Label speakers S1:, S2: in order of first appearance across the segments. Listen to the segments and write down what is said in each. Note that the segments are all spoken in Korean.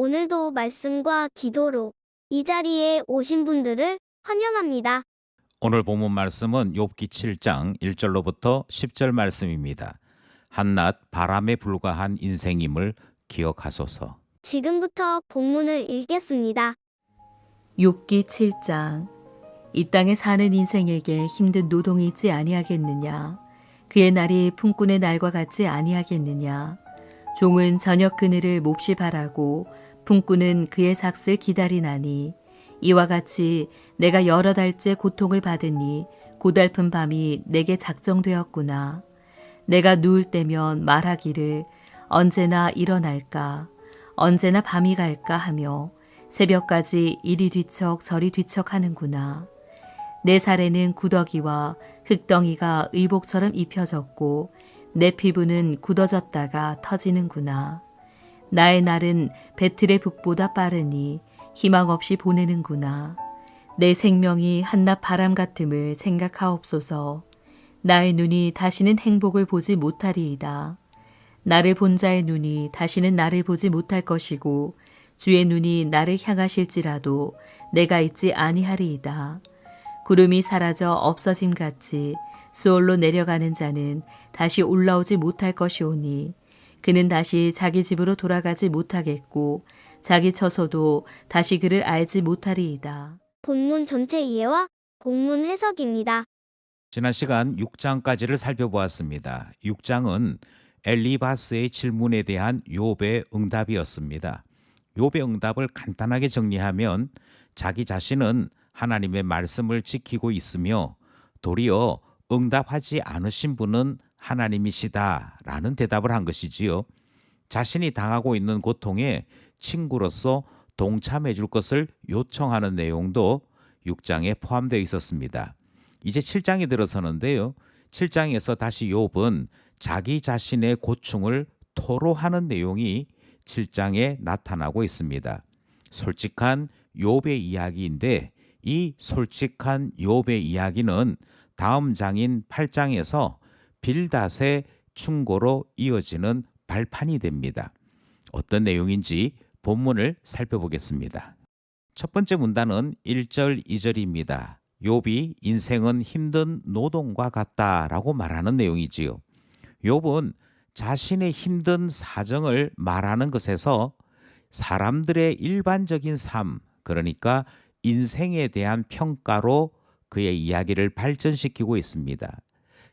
S1: 오늘도 말씀과 기도로 이 자리에 오신 분들을 환영합니다.
S2: 오늘 본문 말씀은 욥기 7장 1절로부터 10절 말씀입니다. 한낱 바람에 불과한 인생임을 기억하소서.
S1: 지금부터 본문을 읽겠습니다.
S3: 욥기 7장. 이 땅에 사는 인생에게 힘든 노동이 있지 아니하겠느냐? 그의 날이 품꾼의 날과 같지 아니하겠느냐? 종은 저녁 그늘을 몹시 바라고 품꾼은 그의 삭슬 기다리나니 이와 같이 내가 여러 달째 고통을 받으니 고달픈 밤이 내게 작정되었구나. 내가 누울 때면 말하기를 언제나 일어날까? 언제나 밤이 갈까 하며 새벽까지 이리 뒤척 저리 뒤척 하는구나. 내 살에는 구더기와 흙덩이가 의복처럼 입혀졌고 내 피부는 굳어졌다가 터지는구나. 나의 날은 배틀의 북보다 빠르니 희망 없이 보내는구나. 내 생명이 한낮 바람 같음을 생각하옵소서. 나의 눈이 다시는 행복을 보지 못하리이다. 나를 본 자의 눈이 다시는 나를 보지 못할 것이고 주의 눈이 나를 향하실지라도 내가 있지 아니하리이다. 구름이 사라져 없어짐 같이 수월로 내려가는 자는 다시 올라오지 못할 것이오니 그는 다시 자기 집으로 돌아가지 못하겠고 자기 처소도 다시 그를 알지 못하리이다.
S1: 본문 전체 이해와 본문 해석입니다.
S2: 지난 시간 6장까지를 살펴보았습니다. 6장은 엘리바스의 질문에 대한 욥의 응답이었습니다. 욥의 응답을 간단하게 정리하면 자기 자신은 하나님의 말씀을 지키고 있으며 도리어 응답하지 않으신 분은 하나님이시다라는 대답을 한 것이지요. 자신이 당하고 있는 고통에 친구로서 동참해 줄 것을 요청하는 내용도 6장에 포함되어 있었습니다. 이제 7장이 들어서는데요. 7장에서 다시 욥은 자기 자신의 고충을 토로하는 내용이 7장에 나타나고 있습니다. 솔직한 욥의 이야기인데 이 솔직한 욥의 이야기는 다음 장인 8장에서 빌닷의 충고로 이어지는 발판이 됩니다. 어떤 내용인지 본문을 살펴보겠습니다. 첫 번째 문단은 1절, 2절입니다. 욥이 인생은 힘든 노동과 같다라고 말하는 내용이지요. 욥은 자신의 힘든 사정을 말하는 것에서 사람들의 일반적인 삶, 그러니까 인생에 대한 평가로 그의 이야기를 발전시키고 있습니다.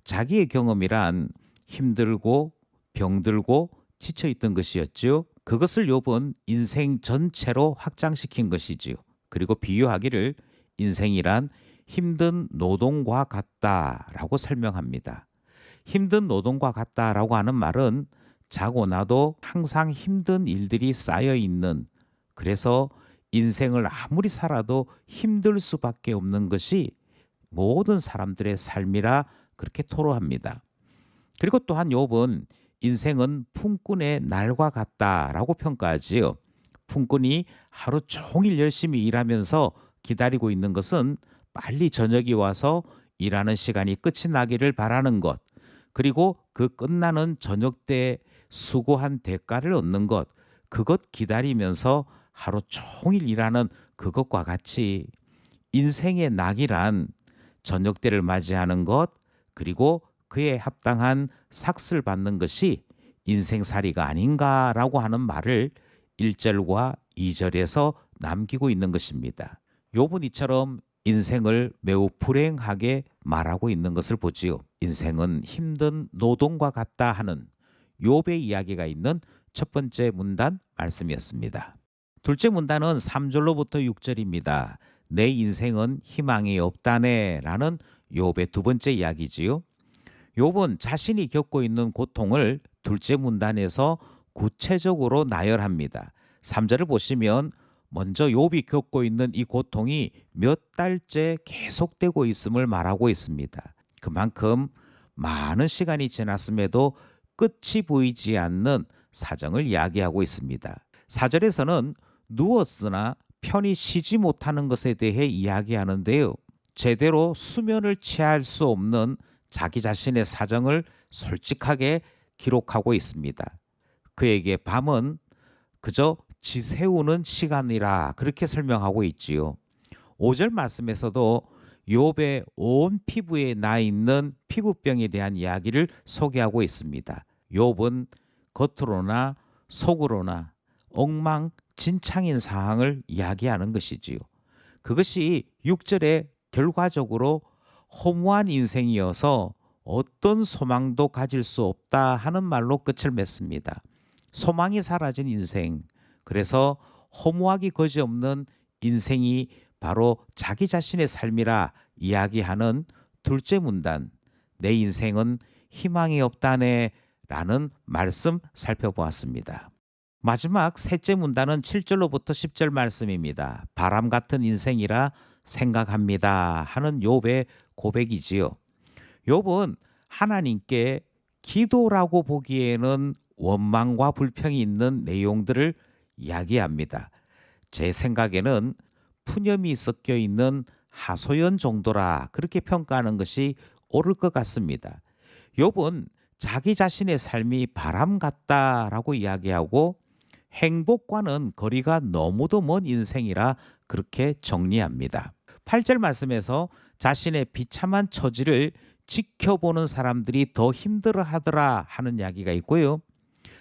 S2: 자기의 경험이란 힘들고 병들고 지쳐있던 것이었죠. 그것을 욥은 인생 전체로 확장시킨 것이지요. 그리고 비유하기를 인생이란 힘든 노동과 같다라고 설명합니다. 힘든 노동과 같다라고 하는 말은 자고 나도 항상 힘든 일들이 쌓여 있는, 그래서 인생을 아무리 살아도 힘들 수밖에 없는 것이 모든 사람들의 삶이라 그렇게 토로합니다. 그리고 또한 욥은 인생은 품꾼의 날과 같다라고 평가하지요. 품꾼이 하루 종일 열심히 일하면서 기다리고 있는 것은 빨리 저녁이 와서 일하는 시간이 끝이 나기를 바라는 것, 그리고 그 끝나는 저녁 때 수고한 대가를 얻는 것, 그것 기다리면서 하루 종일 일하는 그것과 같이 인생의 낙이란 저녁 때를 맞이하는 것, 그리고 그에 합당한 삭슬 받는 것이 인생살이가 아닌가라고 하는 말을 1절과 2절에서 남기고 있는 것입니다. 욥은 이처럼 인생을 매우 불행하게 말하고 있는 것을 보지요. 인생은 힘든 노동과 같다 하는 욥의 이야기가 있는 첫 번째 문단 말씀이었습니다. 둘째 문단은 3절로부터 6절입니다. 내 인생은 희망이 없다네 라는 욥의 두 번째 이야기지요. 욥은 자신이 겪고 있는 고통을 둘째 문단에서 구체적으로 나열합니다. 3절을 보시면 먼저 욥이 겪고 있는 이 고통이 몇 달째 계속되고 있음을 말하고 있습니다. 그만큼 많은 시간이 지났음에도 끝이 보이지 않는 사정을 이야기하고 있습니다. 4절에서는 누웠으나 편히 쉬지 못하는 것에 대해 이야기하는데요. 제대로 수면을 취할 수 없는 자기 자신의 사정을 솔직하게 기록하고 있습니다. 그에게 밤은 그저 지새우는 시간이라 그렇게 설명하고 있지요. 5절 말씀에서도 욥의 온 피부에 나 있는 피부병에 대한 이야기를 소개하고 있습니다. 욥은 겉으로나 속으로나 엉망진창인 상황을 이야기하는 것이지요. 그것이 6절에 결과적으로 허무한 인생이어서 어떤 소망도 가질 수 없다 하는 말로 끝을 맺습니다. 소망이 사라진 인생, 그래서 허무하기 그지없는 인생이 바로 자기 자신의 삶이라 이야기하는 둘째 문단, 내 인생은 희망이 없다네 라는 말씀 살펴보았습니다. 마지막 셋째 문단은 7절로부터 10절 말씀입니다. 바람 같은 인생이라 생각합니다 하는 욥의 고백이지요. 욥은 하나님께 기도라고 보기에는 원망과 불평이 있는 내용들을 이야기합니다. 제 생각에는 푸념이 섞여 있는 하소연 정도라 그렇게 평가하는 것이 옳을 것 같습니다. 욥은 자기 자신의 삶이 바람 같다라고 이야기하고 행복과는 거리가 너무도 먼 인생이라 그렇게 정리합니다. 8절 말씀에서 자신의 비참한 처지를 지켜보는 사람들이 더 힘들어하더라 하는 이야기가 있고요.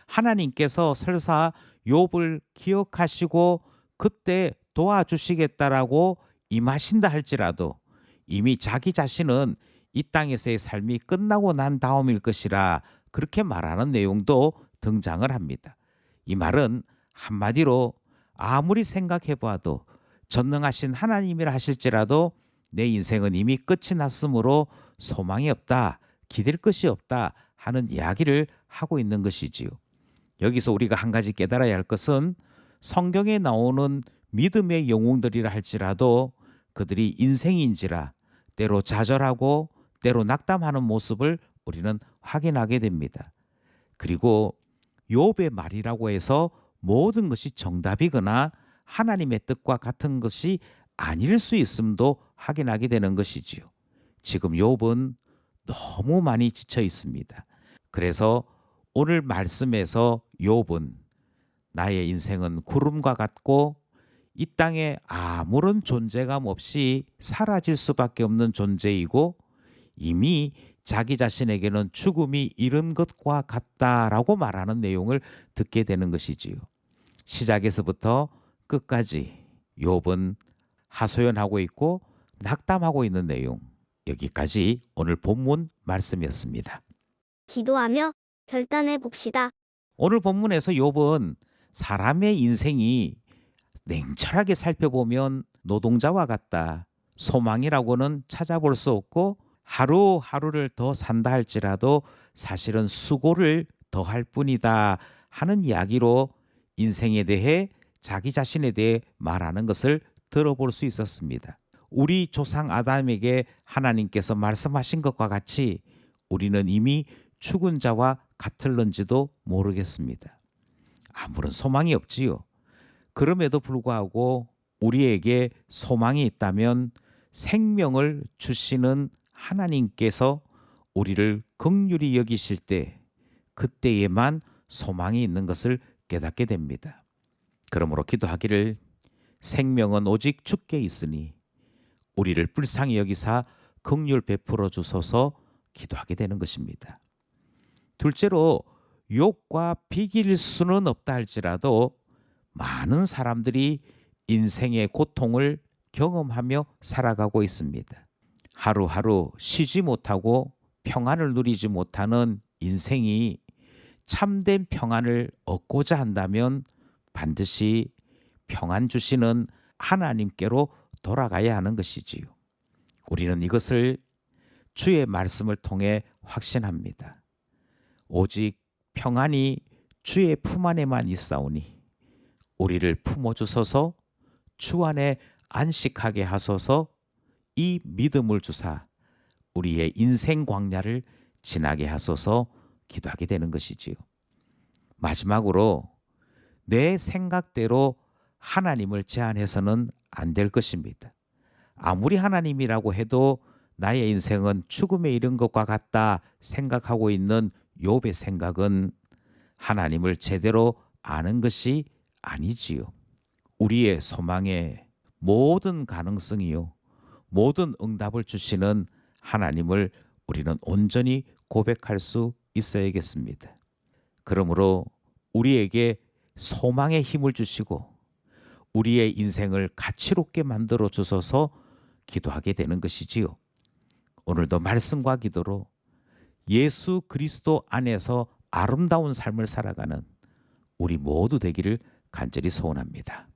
S2: 하나님께서 설사 욥을 기억하시고 그때 도와주시겠다라고 임하신다 할지라도 이미 자기 자신은 이 땅에서의 삶이 끝나고 난 다음일 것이라 그렇게 말하는 내용도 등장을 합니다. 이 말은 한마디로 아무리 생각해 봐도 전능하신 하나님이라 하실지라도 내 인생은 이미 끝이 났으므로 소망이 없다, 기댈 것이 없다 하는 이야기를 하고 있는 것이지요. 여기서 우리가 한 가지 깨달아야 할 것은 성경에 나오는 믿음의 영웅들이라 할지라도 그들이 인생인지라 때로 좌절하고 때로 낙담하는 모습을 우리는 확인하게 됩니다. 그리고 욥의 말이라고 해서 모든 것이 정답이거나 하나님의 뜻과 같은 것이 아닐 수 있음도 확인하게 되는 것이지요. 지금 욥은 너무 많이 지쳐 있습니다. 그래서 오늘 말씀에서 욥은 나의 인생은 구름과 같고 이 땅에 아무런 존재감 없이 사라질 수밖에 없는 존재이고 이미 자기 자신에게는 죽음이 이른 것과 같다라고 말하는 내용을 듣게 되는 것이지요. 시작에서부터 끝까지 욥은 하소연하고 있고 낙담하고 있는 내용, 여기까지 오늘 본문 말씀이었습니다.
S1: 기도하며 결단해 봅시다.
S2: 오늘 본문에서 욥은 사람의 인생이 냉철하게 살펴보면 노동자와 같다. 소망이라고는 찾아볼 수 없고 하루하루를 더 산다 할지라도 사실은 수고를 더 할 뿐이다 하는 이야기로 인생에 대해 자기 자신에 대해 말하는 것을 들어볼 수 있었습니다. 우리 조상 아담에게 하나님께서 말씀하신 것과 같이 우리는 이미 죽은 자와 같을런지도 모르겠습니다. 아무런 소망이 없지요. 그럼에도 불구하고 우리에게 소망이 있다면 생명을 주시는 하나님께서 우리를 긍휼히 여기실 때 그때에만 소망이 있는 것을 깨닫게 됩니다. 그러므로 기도하기를 생명은 오직 주께 있으니 우리를 불쌍히 여기사 긍휼 베풀어 주소서 기도하게 되는 것입니다. 둘째로 욕과 비길 수는 없다 할지라도 많은 사람들이 인생의 고통을 경험하며 살아가고 있습니다. 하루하루 쉬지 못하고 평안을 누리지 못하는 인생이 참된 평안을 얻고자 한다면 반드시 평안 주시는 하나님께로 돌아가야 하는 것이지요. 우리는 이것을 주의 말씀을 통해 확신합니다. 오직 평안이 주의 품 안에만 있사오니 우리를 품어주소서 주 안에 안식하게 하소서 이 믿음을 주사 우리의 인생 광야를 지나게 하소서 기도하게 되는 것이지요. 마지막으로 내 생각대로 하나님을 제한해서는 안 될 것입니다. 아무리 하나님이라고 해도 나의 인생은 죽음에 이른 것과 같다 생각하고 있는 욥의 생각은 하나님을 제대로 아는 것이 아니지요. 우리의 소망의 모든 가능성이요, 모든 응답을 주시는 하나님을 우리는 온전히 고백할 수 있어야겠습니다. 그러므로 우리에게 소망의 힘을 주시고 우리의 인생을 가치롭게 만들어 주셔서 기도하게 되는 것이지요. 오늘도 말씀과 기도로 예수 그리스도 안에서 아름다운 삶을 살아가는 우리 모두 되기를 간절히 소원합니다.